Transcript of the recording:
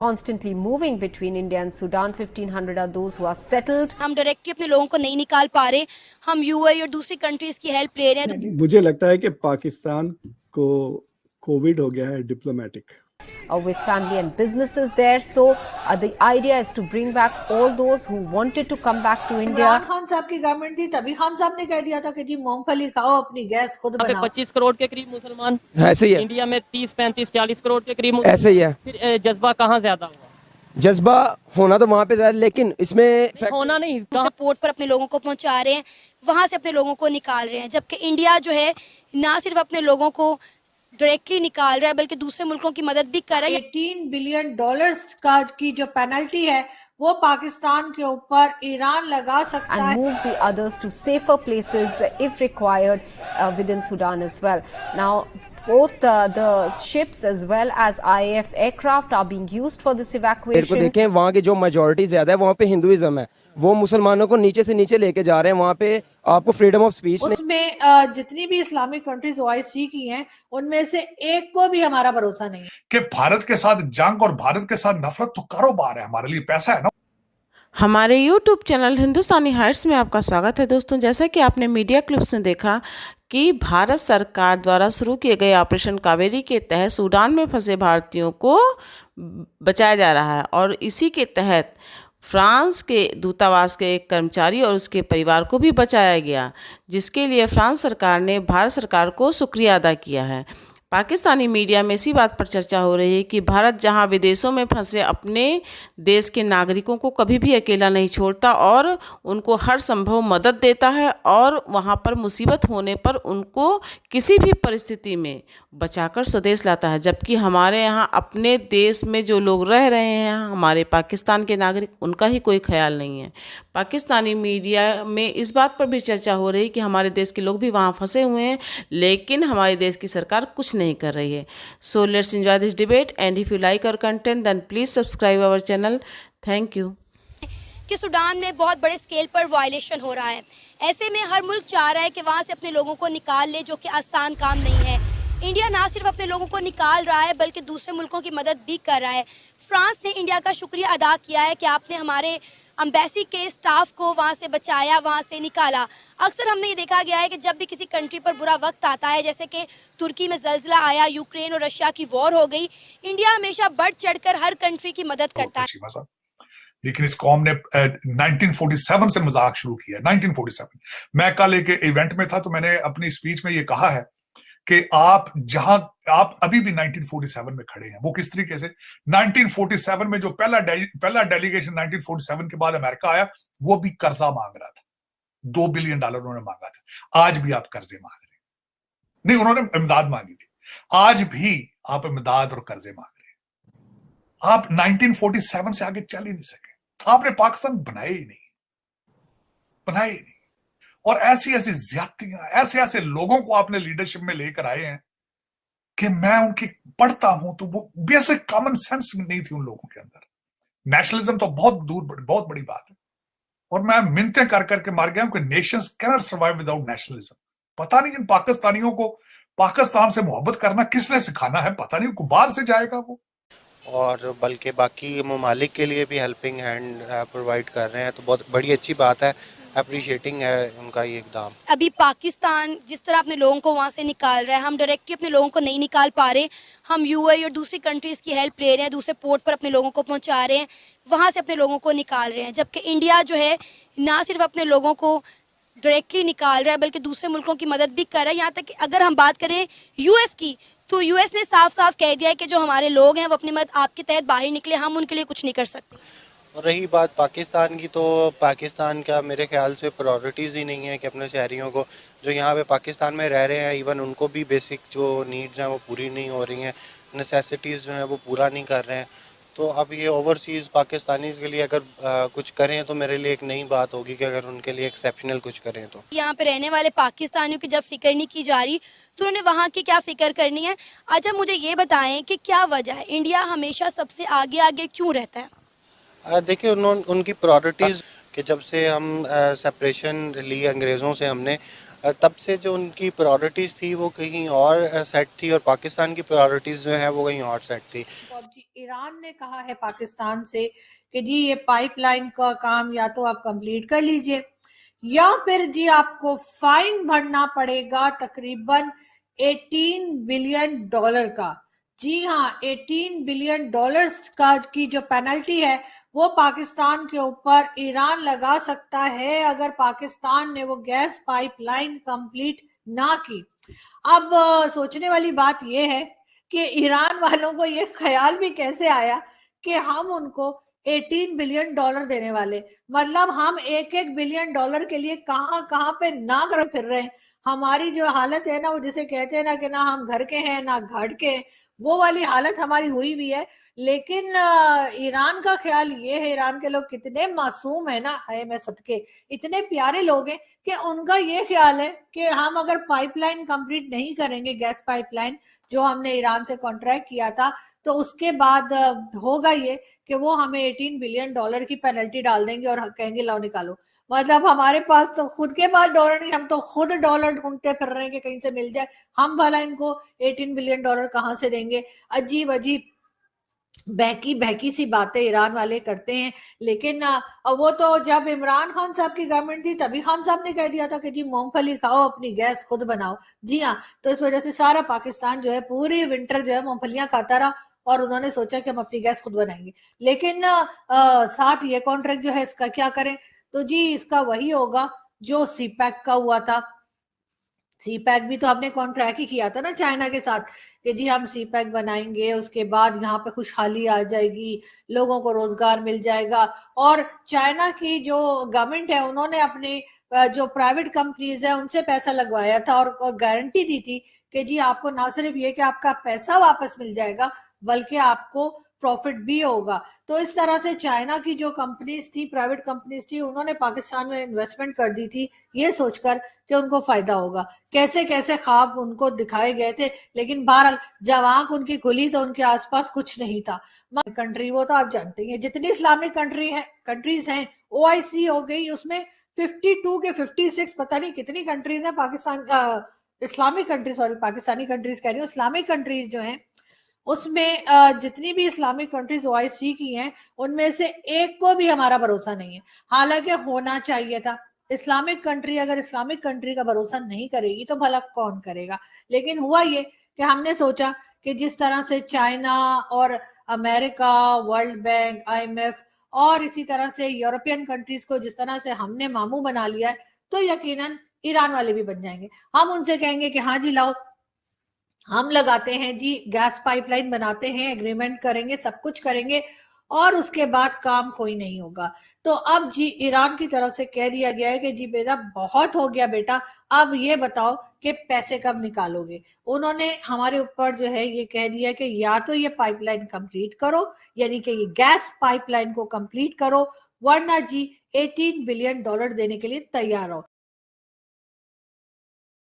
constantly moving between India and Sudan. 1,500 are those who are settled. हम directly अपने लोगों को नहीं निकाल पा रहे, हम यूएई और दूसरी कंट्रीज की हेल्प ले रहे हैं। मुझे लगता है कि पाकिस्तान को कोविड हो गया है diplomatic. With family and businesses there, so the idea is to bring back all those who wanted to come back to India. Imran Khan साहब की गवर्नमेंट थी, तभी खान साहब ने कह दिया था कि जी मूंगफली खाओ, अपनी गैस खुद बनाओ। 25 करोड़ के करीब मुसलमान ऐसे ही है। इंडिया में 30, 35, 40 करोड़ के करीब ऐसे ही है। फिर जज्बा कहाँ ज्यादा हुआ? जज्बा होना तो वहाँ पे ज्यादा, लेकिन इसमें होना नहीं, सपोर्ट पर अपने लोगों को पहुंचा रहे हैं, वहां से अपने लोगों को निकाल रहे हैं, जबकि इंडिया जो है ना सिर्फ अपने लोगों को डायरेक्टली निकाल रहा है बल्कि दूसरे मुल्कों की मदद भी कर रहा है। $18 बिलियन का की जो पेनल्टी है वो पाकिस्तान के ऊपर ईरान लगा सकता है। And move the others to safer places if required within Sudan as well. Now, both the ships as well as IAF aircraft are being used for this evacuation. देखें, वहाँ की जो मेजोरिटी ज्यादा है वहाँ पे हिंदुइज्म है, वो मुसलमानों को नीचे से नीचे लेके जा रहे हैं। वहाँ पे आपको फ्रीडम ऑफ स्पीच उसमें जितनी भी इस्लामिक कंट्रीज OIC की हैं, उनमें से एक को भी हमारा भरोसा नहीं है कि भारत के साथ जंग और भारत के साथ नफरत तो कारोबार है, हमारे लिए पैसा है ना। हमारे YouTube चैनल हिंदुस्तानी हाइट्स में आपका स्वागत है दोस्तों। जैसा कि आपने मीडिया क्लिप्स में देखा कि भारत सरकार द्वारा शुरू किए गए ऑपरेशन कावेरी के तहत सूडान में फंसे भारतीयों को बचाया जा रहा है और इसी के तहत फ्रांस के दूतावास के एक कर्मचारी और उसके परिवार को भी बचाया गया, जिसके लिए फ्रांस सरकार ने भारत सरकार को शुक्रिया अदा किया है। पाकिस्तानी मीडिया में इसी बात पर चर्चा हो रही है कि भारत जहां विदेशों में फंसे अपने देश के नागरिकों को कभी भी अकेला नहीं छोड़ता और उनको हर संभव मदद देता है और वहां पर मुसीबत होने पर उनको किसी भी परिस्थिति में बचाकर स्वदेश लाता है, जबकि हमारे यहाँ अपने देश में जो लोग रह रहे हैं, हमारे पाकिस्तान के नागरिक, उनका ही कोई ख्याल नहीं है। पाकिस्तानी मीडिया में इस बात पर भी चर्चा हो रही है कि हमारे देश के लोग भी वहाँ फंसे हुए हैं, लेकिन हमारे देश की सरकार कुछ नहीं कर रही है। So let's enjoy this debate and if you like our content then please subscribe our channel. Thank you. कि सूडान में बहुत बड़े स्केल पर वायलेशन हो रहा है, ऐसे में हर मुल्क चाह रहा है कि वहाँ से अपने लोगों को निकाल ले, जो कि आसान काम नहीं है। इंडिया ना सिर्फ अपने लोगों को निकाल रहा है बल्कि दूसरे मुल्कों की मदद भी कर रहा है। फ्रांस ने इंडिया का शुक्रिया अदा किया है कि आपने हमारे एम्बेसी के स्टाफ को वहाँ से बचाया, वहाँ से निकाला। अक्सर हमने ये देखा गया है कि जब भी किसी कंट्री पर बुरा वक्त आता है, जैसे कि तुर्की में जल्जला आया, यूक्रेन और रशिया की वॉर हो गई, इंडिया हमेशा बढ़ चढ़कर हर कंट्री की मदद करता है। लेकिन इस कौम ने 1947 से मजाक शुरू किया। 1947 मैं कल एक इवेंट में था तो मैंने अपनी स्पीच में ये कहा है कि आप अभी भी 1947 में खड़े हैं। वो किस तरीके से 1947 में जो पहला डेलीगेशन 1947 के बाद अमेरिका आया, वो भी कर्जा मांग रहा था। $2 बिलियन उन्होंने मांगा था। आज भी आप कर्जे मांग रहे हैं, नहीं, उन्होंने इमदाद मांगी थी, आज भी आप इमदाद और कर्जे मांग रहे हैं। आप 1947 से आगे चल ही नहीं सके। आपने पाकिस्तान बनाया ही नहीं। और ऐसी ज्यादतियां, ऐसे लोगों को आपने लीडरशिप में लेकर आए हैं कि मैं उनकी पढ़ता हूं तो वो बेसिक कॉमन सेंस नहीं थी उन लोगों के अंदर। नेशनलिज्म तो बहुत बड़ी बात है। और मैं मिन्नतें कर करके मार गया हूं कि Nations can not survive without nationalism. पता नहीं इन पाकिस्तानियों को पाकिस्तान से मोहब्बत करना किसने सिखाना है, पता नहीं बाहर से जाएगा वो, और बल्कि बाकी ममालिक के लिए भी हेल्पिंग हैंड प्रोवाइड कर रहे हैं, तो बहुत बड़ी अच्छी बात है, अप्रिशिएटिंग है उनका ये इकदाम। अभी पाकिस्तान जिस तरह अपने लोगों को वहाँ से निकाल रहा है, हम डायरेक्टली अपने लोगों को नहीं निकाल पा रहे, हम यूएई और दूसरी कंट्रीज़ की हेल्प ले रहे हैं, दूसरे पोर्ट पर अपने लोगों को पहुँचा रहे हैं, वहाँ से अपने लोगों को निकाल रहे हैं, जबकि इंडिया जो है ना सिर्फ अपने लोगों को डायरेक्टली निकाल रहा है बल्कि दूसरे मुल्कों की मदद भी कर रहा है। यहाँ तक कि अगर हम बात करें यूएस की, तो यूएस ने साफ साफ कह दिया है कि जो हमारे लोग हैं वो अपनी मदद आपके तहत बाहर निकले, हम उनके लिए कुछ नहीं कर सकते। और रही बात पाकिस्तान की, तो पाकिस्तान का मेरे ख्याल से प्रायोरिटीज़ ही नहीं है कि अपने शहरियों को जो यहाँ पे पाकिस्तान में रह रहे हैं, इवन उनको भी बेसिक जो नीड्स हैं वो पूरी नहीं हो रही हैं, नेसेसिटीज़ जो हैं वो पूरा नहीं कर रहे हैं। तो अब ये ओवरसीज़ पाकिस्तानीज़ के लिए अगर कुछ करें तो मेरे लिए एक नई बात होगी कि अगर उनके लिए एक्सेप्शनल कुछ करें। तो यहाँ पे रहने वाले पाकिस्तानियों की जब फिक्र नहीं की जा रही तो उन्हें वहाँ की क्या फिक्र करनी है। अच्छा, मुझे ये बताएं कि क्या वजह है इंडिया हमेशा सबसे आगे क्यों रहता है? देखिए, उनकी प्रायोरिटीज़ कि जब से हम सेपरेशन ली अंग्रेज़ों से, हमने तब से जो उनकी प्रायोरिटीज़ थी वो कहीं और सेट थी और पाकिस्तान की प्रायोरिटीज़ जो है वो कहीं और सेट थी। तो अब जी ईरान ने कहा है पाकिस्तान से कि जी ये पाइपलाइन का काम या तो आप कंप्लीट कर लीजिए या फिर जी आपको फाइन भरना पड़ेगा तकरीबन 18 बिलियन डॉलर का। जी हाँ, 18 बिलियन डॉलर्स का की जो पेनल्टी है वो पाकिस्तान के ऊपर ईरान लगा सकता है अगर पाकिस्तान ने वो गैस पाइपलाइन कंप्लीट ना की। अब सोचने वाली बात यह है कि ईरान वालों को ये ख्याल भी कैसे आया कि हम उनको 18 बिलियन डॉलर देने वाले, मतलब हम एक एक बिलियन डॉलर के लिए कहां कहां पे ना कर फिर रहे हैं। हमारी जो हालत है ना, वो जिसे कहते हैं ना कि ना हम घर के हैं ना घाट के हैं, वो वाली हालत हमारी हुई भी है। लेकिन ईरान का ख्याल ये है, ईरान के लोग कितने मासूम है ना, है मैं सदके, इतने प्यारे लोग हैं कि उनका ये ख्याल है कि हम अगर पाइपलाइन कंप्लीट नहीं करेंगे, गैस पाइपलाइन जो हमने ईरान से कॉन्ट्रैक्ट किया था, तो उसके बाद होगा ये कि वो हमें 18 बिलियन डॉलर की पेनल्टी डाल देंगे और कहेंगे लाओ निकालो। मतलब हमारे पास तो खुद के पास डॉलर नहीं, हम तो खुद डॉलर ढूंढते फिर रहे हैं कि कहीं से मिल जाए। हम भला इनको 18 बिलियन डॉलर कहां से देंगे? अजीब अजीब बहकी बहकी सी बातें ईरान वाले करते हैं। लेकिन वो तो जब इमरान खान साहब की गवर्नमेंट थी तभी खान साहब ने कह दिया था कि जी मूंगफली खाओ, अपनी गैस खुद बनाओ। जी हाँ, तो इस वजह से सारा पाकिस्तान जो है पूरी विंटर जो है मूंगफलियां खाता रहा और उन्होंने सोचा कि हम अपनी गैस खुद बनाएंगे। लेकिन साथ ये कॉन्ट्रैक्ट जो है इसका क्या करें? तो जी इसका वही होगा जो सीपैक का हुआ था। सीपैक भी तो हमने कॉन्ट्रैक्ट ही किया था ना चाइना के साथ कि जी हम सीपैक बनाएंगे, उसके बाद यहाँ पे खुशहाली आ जाएगी, लोगों को रोजगार मिल जाएगा। और चाइना की जो गवर्नमेंट है उन्होंने अपनी जो प्राइवेट कंपनीज है उनसे पैसा लगवाया था और गारंटी दी थी कि जी आपको ना सिर्फ ये कि आपका पैसा वापस मिल जाएगा बल्कि आपको प्रॉफिट भी होगा। तो इस तरह से चाइना की जो कंपनीज थी, प्राइवेट कंपनीज थी, उन्होंने पाकिस्तान में इन्वेस्टमेंट कर दी थी ये सोचकर कि उनको फायदा होगा। कैसे कैसे ख्वाब उनको दिखाए गए थे, लेकिन बहरहाल जब आंख उनकी खुली तो उनके आसपास कुछ नहीं था। कंट्री वो तो आप जानते हैं, जितनी इस्लामिक कंट्रीज हैं, OIC हो गई, उसमें 52 के 56 पता नहीं कितनी कंट्रीज हैं Pakistan Islamic countries, sorry Pakistani countries कह रही हूँ, इस्लामिक कंट्रीज जो हैं उसमें जितनी भी इस्लामिक कंट्रीज OIC की हैं उनमें से एक को भी हमारा भरोसा नहीं है, हालांकि होना चाहिए था। इस्लामिक कंट्री अगर इस्लामिक कंट्री का भरोसा नहीं करेगी तो भला कौन करेगा? लेकिन हुआ ये कि हमने सोचा कि जिस तरह से चाइना और अमेरिका, वर्ल्ड बैंक, IMF और इसी तरह से यूरोपियन कंट्रीज को जिस तरह से हमने मामू बना लिया है, तो यकीनन ईरान वाले भी बन जाएंगे। हम उनसे कहेंगे कि हाँ जी लाओ, हम लगाते हैं जी, गैस पाइपलाइन बनाते हैं, एग्रीमेंट करेंगे, सब कुछ करेंगे और उसके बाद काम कोई नहीं होगा। तो अब जी ईरान की तरफ से कह दिया गया है कि जी बेटा बहुत हो गया बेटा, अब ये बताओ कि पैसे कब निकालोगे। उन्होंने हमारे ऊपर जो है ये कह दिया कि या तो ये पाइपलाइन कंप्लीट करो, यानी कि ये गैस पाइपलाइन को कंप्लीट करो, वरना जी 18 बिलियन डॉलर देने के लिए तैयार हो।